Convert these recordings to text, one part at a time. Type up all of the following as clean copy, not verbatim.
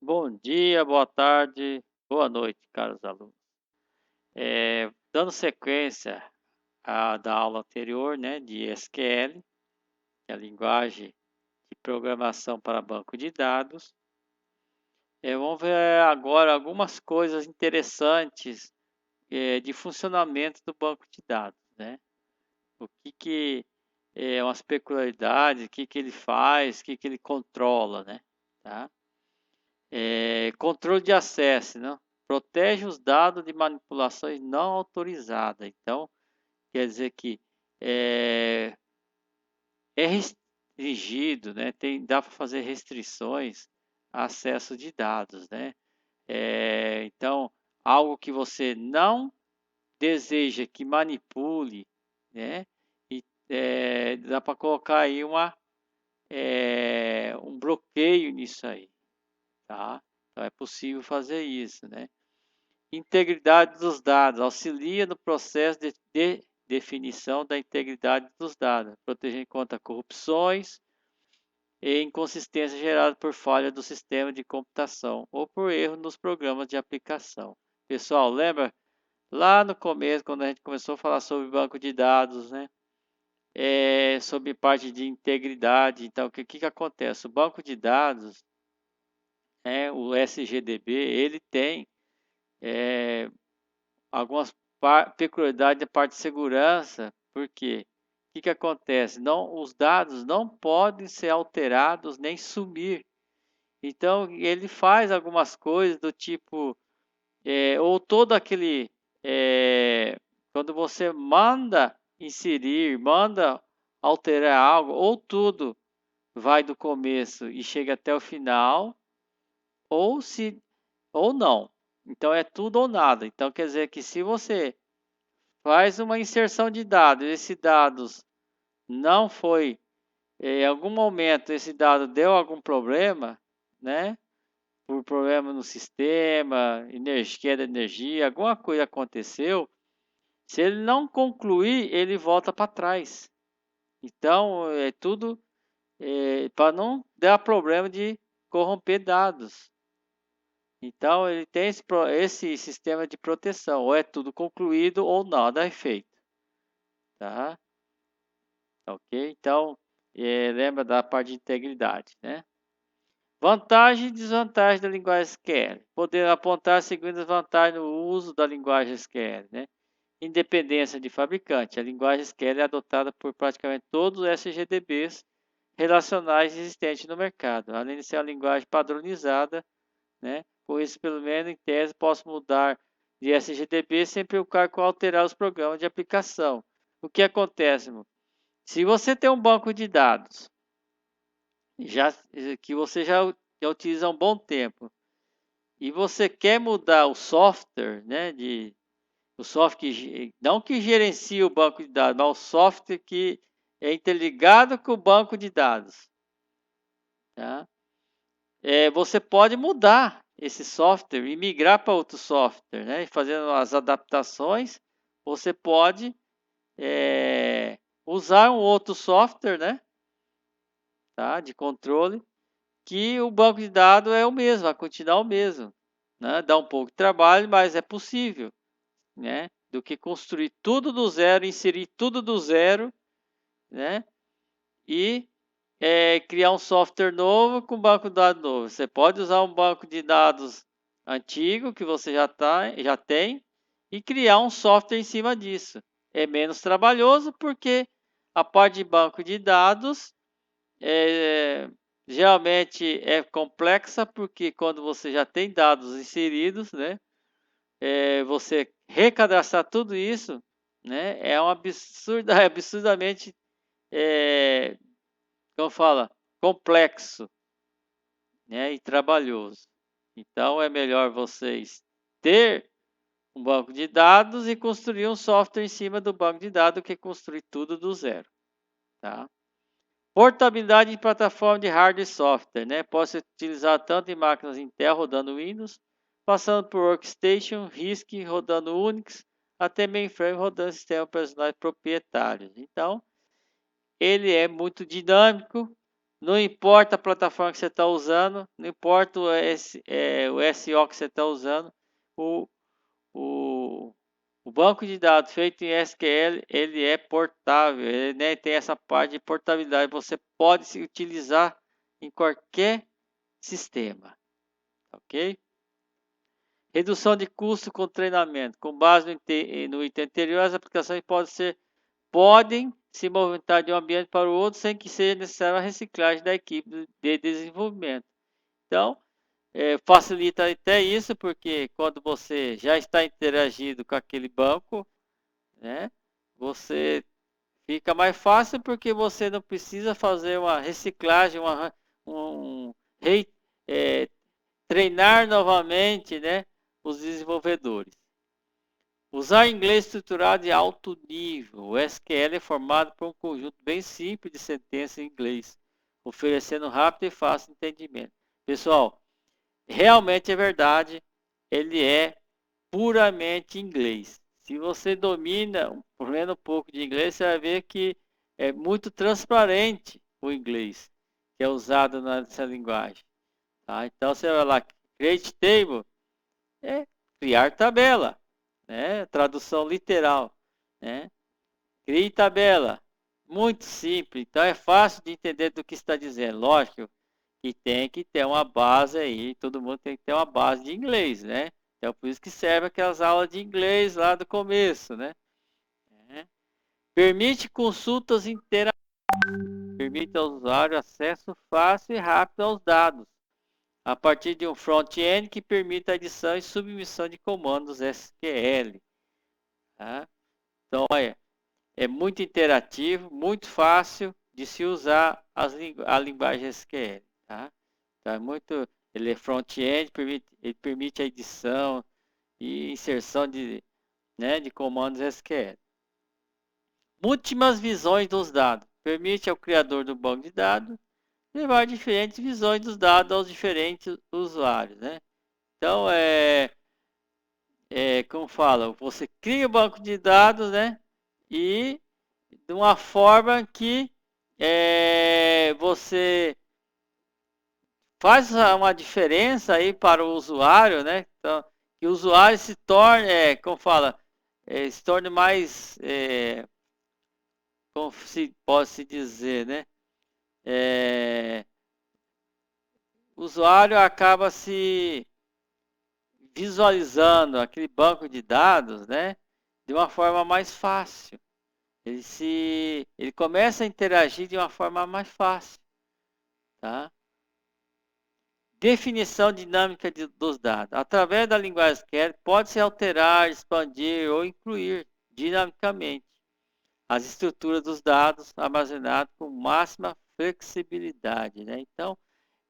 Bom dia, boa tarde, boa noite, caros alunos. Dando sequência da aula anterior, né, de SQL, que é a linguagem de programação para banco de dados, vamos ver agora algumas coisas interessantes de funcionamento do banco de dados, né? O que é umas peculiaridades, o que ele faz, o que ele controla, né? Tá? Controle de acesso, né? Protege os dados de manipulações não autorizadas. Então, quer dizer que é, é restringido, né? Dá para fazer restrições a acesso de dados, né? Então, algo que você não deseja que manipule, né? E dá para colocar aí um bloqueio nisso aí, tá? Então, é possível fazer isso, né? Integridade dos dados. Auxilia no processo de definição da integridade dos dados, protegendo contra corrupções e inconsistências geradas por falha do sistema de computação ou por erro nos programas de aplicação. Pessoal, lembra lá no começo, quando a gente começou a falar sobre banco de dados, né? Sobre parte de integridade. Então, o que acontece? O banco de dados, o SGDB, ele tem algumas peculiaridades da parte de segurança, porque o que acontece? Não, os dados não podem ser alterados nem sumir. Então, ele faz algumas coisas do tipo, ou todo aquele, quando você manda inserir, manda alterar algo, ou tudo vai do começo e chega até o final, ou se ou não. Então é tudo ou nada. Então quer dizer que se você faz uma inserção de dados, esse dados não foi, em algum momento esse dado deu algum problema, né? Por problema no sistema, queda de energia, alguma coisa aconteceu. Se ele não concluir, ele volta para trás. Então é tudo para não dar problema de corromper dados. Então ele tem esse sistema de proteção, ou é tudo concluído ou nada é feito, tá? Ok? Então, lembra da parte de integridade, né? Vantagem e desvantagem da linguagem SQL. Poder apontar segundo as vantagens no uso da linguagem SQL, né? Independência de fabricante. A linguagem SQL é adotada por praticamente todos os SGDBs relacionais existentes no mercado, além de ser uma linguagem padronizada, né? Por isso, pelo menos em tese, posso mudar de SGDB sem preocupar com alterar os programas de aplicação. O que acontece, irmão? Se você tem um banco de dados que você já utiliza há um bom tempo e você quer mudar o software, né, o software não que gerencia o banco de dados, mas o software que é interligado com o banco de dados, tá? Você pode mudar esse software e migrar para outro software, né? E fazendo as adaptações, você pode usar um outro software, né? Tá? De controle, que o banco de dados é o mesmo, vai continuar o mesmo, né? Dá um pouco de trabalho, mas é possível, né? Do que construir tudo do zero, inserir tudo do zero, né? E criar um software novo com banco de dados novo. Você pode usar um banco de dados antigo que você já tem e criar um software em cima disso. É menos trabalhoso porque a parte de banco de dados é, geralmente é complexa porque quando você já tem dados inseridos, né, você recadastrar tudo isso, né, é um absurdo, é absurdamente, como fala, complexo, né, e trabalhoso. Então é melhor vocês ter um banco de dados e construir um software em cima do banco de dados do que construir tudo do zero, tá? Portabilidade de plataforma de hardware e software, né? Pode ser utilizado tanto em máquinas Intel rodando Windows, passando por Workstation, RISC rodando Unix, até mainframe rodando sistemas operacionais proprietários. Então, ele é muito dinâmico, Não importa a plataforma que você está usando, não importa o SO que você está usando, o, o, o banco de dados feito em SQL, ele é portável, ele, né, tem essa parte de portabilidade, você pode se utilizar em qualquer sistema, ok? Redução de custo com treinamento. Com base no item anterior, as aplicações podem se movimentar de um ambiente para o outro sem que seja necessária a reciclagem da equipe de desenvolvimento. Então, facilita até isso, porque quando você já está interagindo com aquele banco, né, você fica mais fácil porque você não precisa fazer uma reciclagem, um, re, é, treinar novamente, né, os desenvolvedores. Usar inglês estruturado de alto nível. O SQL é formado por um conjunto bem simples de sentenças em inglês, oferecendo rápido e fácil entendimento. Pessoal, realmente é verdade, ele é puramente inglês. Se você domina, por menos um pouco de inglês, você vai ver que é muito transparente o inglês que é usado nessa linguagem. Tá? Então você vai lá, create table, é criar tabela, né? Tradução literal, né? Crie tabela, muito simples, então é fácil de entender do que está dizendo. Lógico que tem que ter uma base aí, todo mundo tem que ter uma base de inglês, né? Então por isso que serve aquelas aulas de inglês lá do começo, né? Permite consultas interativas, permite ao usuário acesso fácil e rápido aos dados, a partir de um front-end que permita a edição e submissão de comandos SQL. Tá? Então, é muito interativo, muito fácil de se usar a linguagem SQL. Tá? Então, ele é front-end, ele permite a edição e inserção de comandos SQL. Múltiplas visões dos dados. Permite ao criador do banco de dados levar diferentes visões dos dados aos diferentes usuários. Né? Então, como fala, você cria o banco de dados, né? E de uma forma que você faz uma diferença aí para o usuário, né? Então, que o usuário se torne, como fala, se torne mais, como se pode se dizer, né? O usuário acaba se visualizando aquele banco de dados, né? De uma forma mais fácil. Ele começa a interagir de uma forma mais fácil, tá? Definição dinâmica dos dados. Através da linguagem SQL, pode-se alterar, expandir ou incluir dinamicamente as estruturas dos dados armazenados com máxima flexibilidade, né? Então,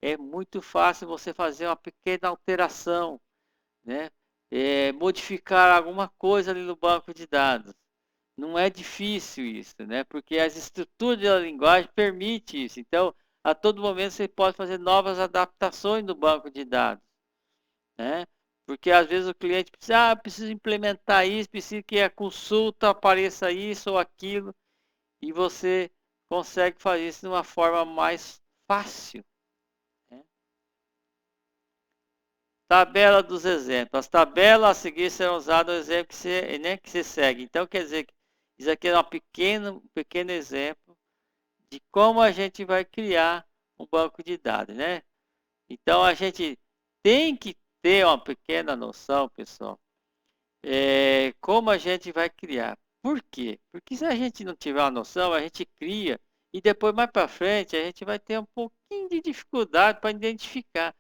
é muito fácil você fazer uma pequena alteração, né? Modificar alguma coisa ali no banco de dados. Não é difícil isso, né? Porque as estruturas da linguagem permitem isso. Então, a todo momento você pode fazer novas adaptações no banco de dados, né? Porque às vezes o cliente precisa, precisa implementar isso, precisa que a consulta apareça isso ou aquilo, e você consegue fazer isso de uma forma mais fácil, né? Tabela dos exemplos. As tabelas a seguir serão usadas no exemplo que você segue. Então, quer dizer que isso aqui é um pequeno exemplo de como a gente vai criar um banco de dados, né? Então, a gente tem que ter uma pequena noção, pessoal, como a gente vai criar. Por quê? Porque se a gente não tiver uma noção, a gente cria e depois, mais para frente, a gente vai ter um pouquinho de dificuldade para identificar,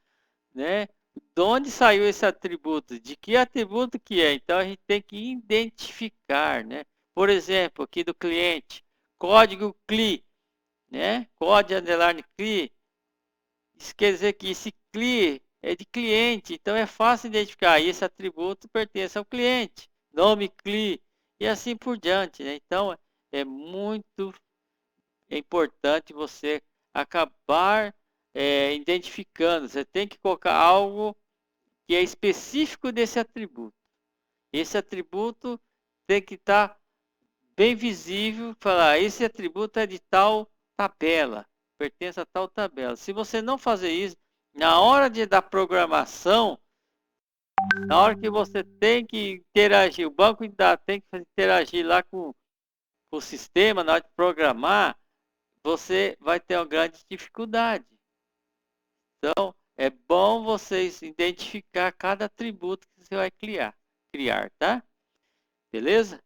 né? De onde saiu esse atributo? De que atributo que é? Então, a gente tem que identificar, né? Por exemplo, aqui do cliente, código CLI, né? Código underline CLI. Isso quer dizer que esse CLI é de cliente, então é fácil identificar. Esse atributo pertence ao cliente. Nome CLI e assim por diante, né? Então, é muito importante você acabar identificando. Você tem que colocar algo que é específico desse atributo. Esse atributo tem que estar bem visível, falar, esse atributo é de tal tabela, pertence a tal tabela. Se você não fazer isso, na hora da programação, na hora que você tem que interagir, o banco de dados tem que interagir lá com o sistema, na hora de programar, você vai ter uma grande dificuldade. Então, é bom vocês identificar cada atributo que você vai criar, tá? Beleza?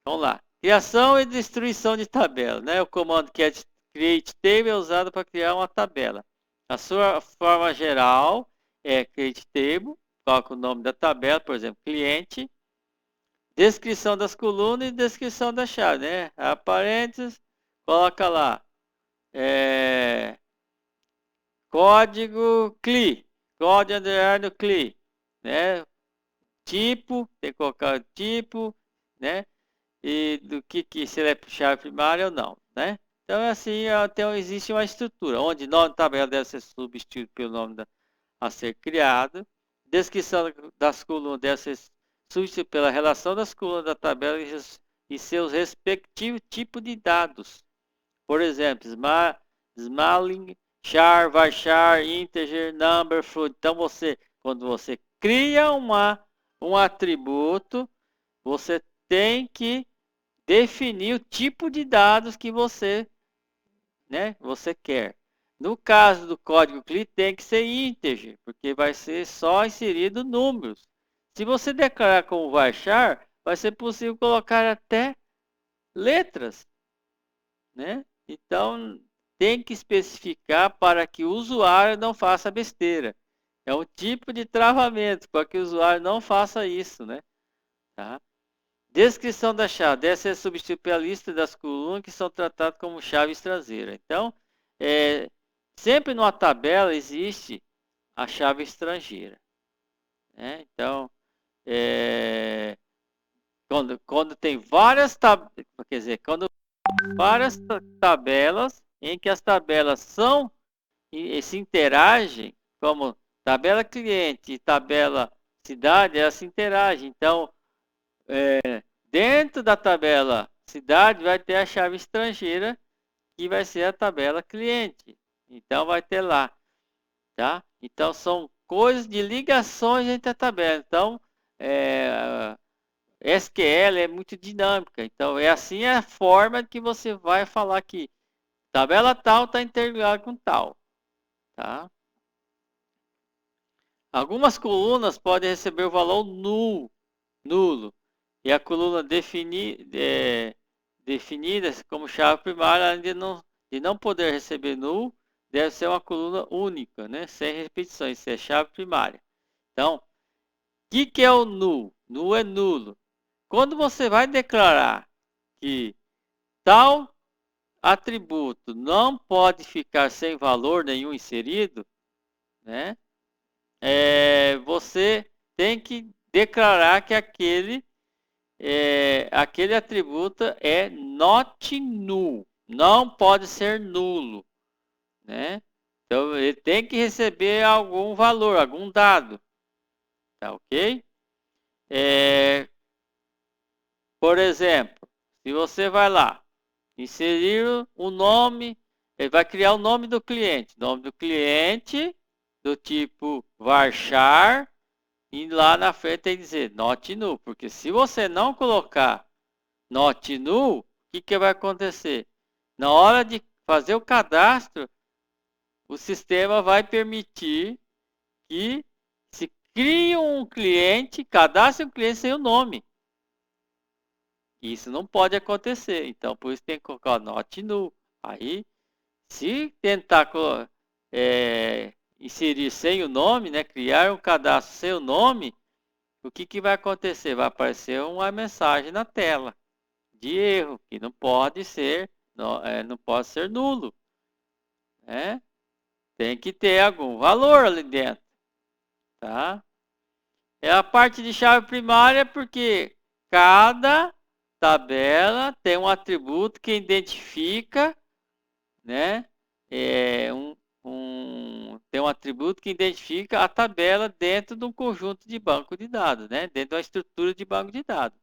Vamos lá. Criação e destruição de tabela, né? O comando que é create table é usado para criar uma tabela. A sua forma geral é create table, coloca o nome da tabela, por exemplo, cliente, descrição das colunas e descrição da chave, né? A parênteses, coloca lá, código CLI, código underline CLI, né? Tipo, tem que colocar o tipo, né? E do que se ele é chave primária ou não, né? Então, assim, existe uma estrutura, onde nome da tabela deve ser substituído pelo nome a ser criado, descrição das colunas deve ser substituída pela relação das colunas da tabela e seus respectivos tipos de dados. Por exemplo, smalling, char, varchar, integer, number, float. Então, quando você cria um atributo, você tem que definir o tipo de dados que você quer. No caso do código CLI, tem que ser integer, porque vai ser só inserido números. Se você declarar como varchar, vai ser possível colocar até letras, né? Então, tem que especificar para que o usuário não faça besteira. É um tipo de travamento, para que o usuário não faça isso, né? Tá? Descrição da chave deve ser substituída pela lista das colunas que são tratadas como chave traseira. Então, sempre numa tabela existe a chave estrangeira, né? Então, quando tem várias tabelas em que as tabelas se interagem, como tabela cliente e tabela cidade, elas se interagem. Então, dentro da tabela cidade vai ter a chave estrangeira, que vai ser a tabela cliente. Então, vai ter lá, tá? Então, são coisas de ligações entre a tabela. Então, SQL é muito dinâmica. Então, é assim a forma que você vai falar que tabela tal está interligada com tal, tá? Algumas colunas podem receber o valor nulo. E a coluna definida como chave primária, além de não poder receber null, deve ser uma coluna única, né? Sem repetições, isso é chave primária. Então, o que é o null? Null é nulo. Quando você vai declarar que tal atributo não pode ficar sem valor nenhum inserido, né? Você tem que declarar que aquele atributo é not null, não pode ser nulo, né? Então, ele tem que receber algum valor, algum dado, tá ok? Por exemplo, se você vai lá, inserir o nome, ele vai criar o nome do cliente do tipo varchar, e lá na frente tem que dizer not null, porque se você não colocar not null, o que vai acontecer? Na hora de fazer o cadastro, o sistema vai permitir que se crie um cliente, cadastre um cliente sem o nome. Isso não pode acontecer. Então, por isso tem que colocar not null. Aí, se tentar inserir sem o nome, né, criar um cadastro sem o nome, o que vai acontecer? Vai aparecer uma mensagem na tela de erro, que não pode ser nulo, né? Tem que ter algum valor ali dentro, tá? É a parte de chave primária porque cada tabela tem um atributo que identifica, né? Tem um atributo que identifica a tabela dentro de um conjunto de banco de dados, né? Dentro de uma estrutura de banco de dados,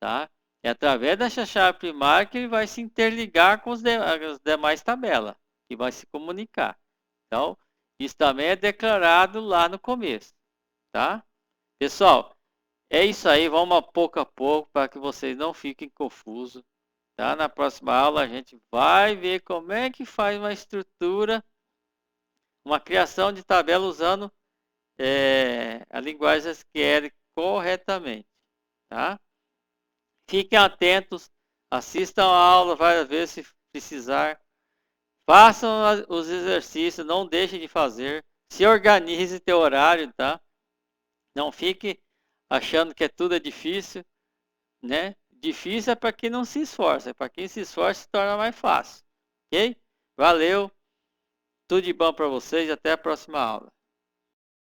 tá? É através dessa chave primária que ele vai se interligar com as demais tabelas que vai se comunicar. Então, isso também é declarado lá no começo, tá? Pessoal, é isso aí, vamos pouco a pouco para que vocês não fiquem confusos, tá? Na próxima aula a gente vai ver como é que faz uma estrutura, uma criação de tabela usando a linguagem SQL corretamente, tá? Fiquem atentos, assistam a aula várias vezes se precisar. Façam os exercícios, não deixem de fazer. Se organize teu horário, tá? Não fique achando que tudo é difícil, né? Difícil é para quem não se esforça, para quem se esforça se torna mais fácil. Ok? Valeu, tudo de bom para vocês, até a próxima aula.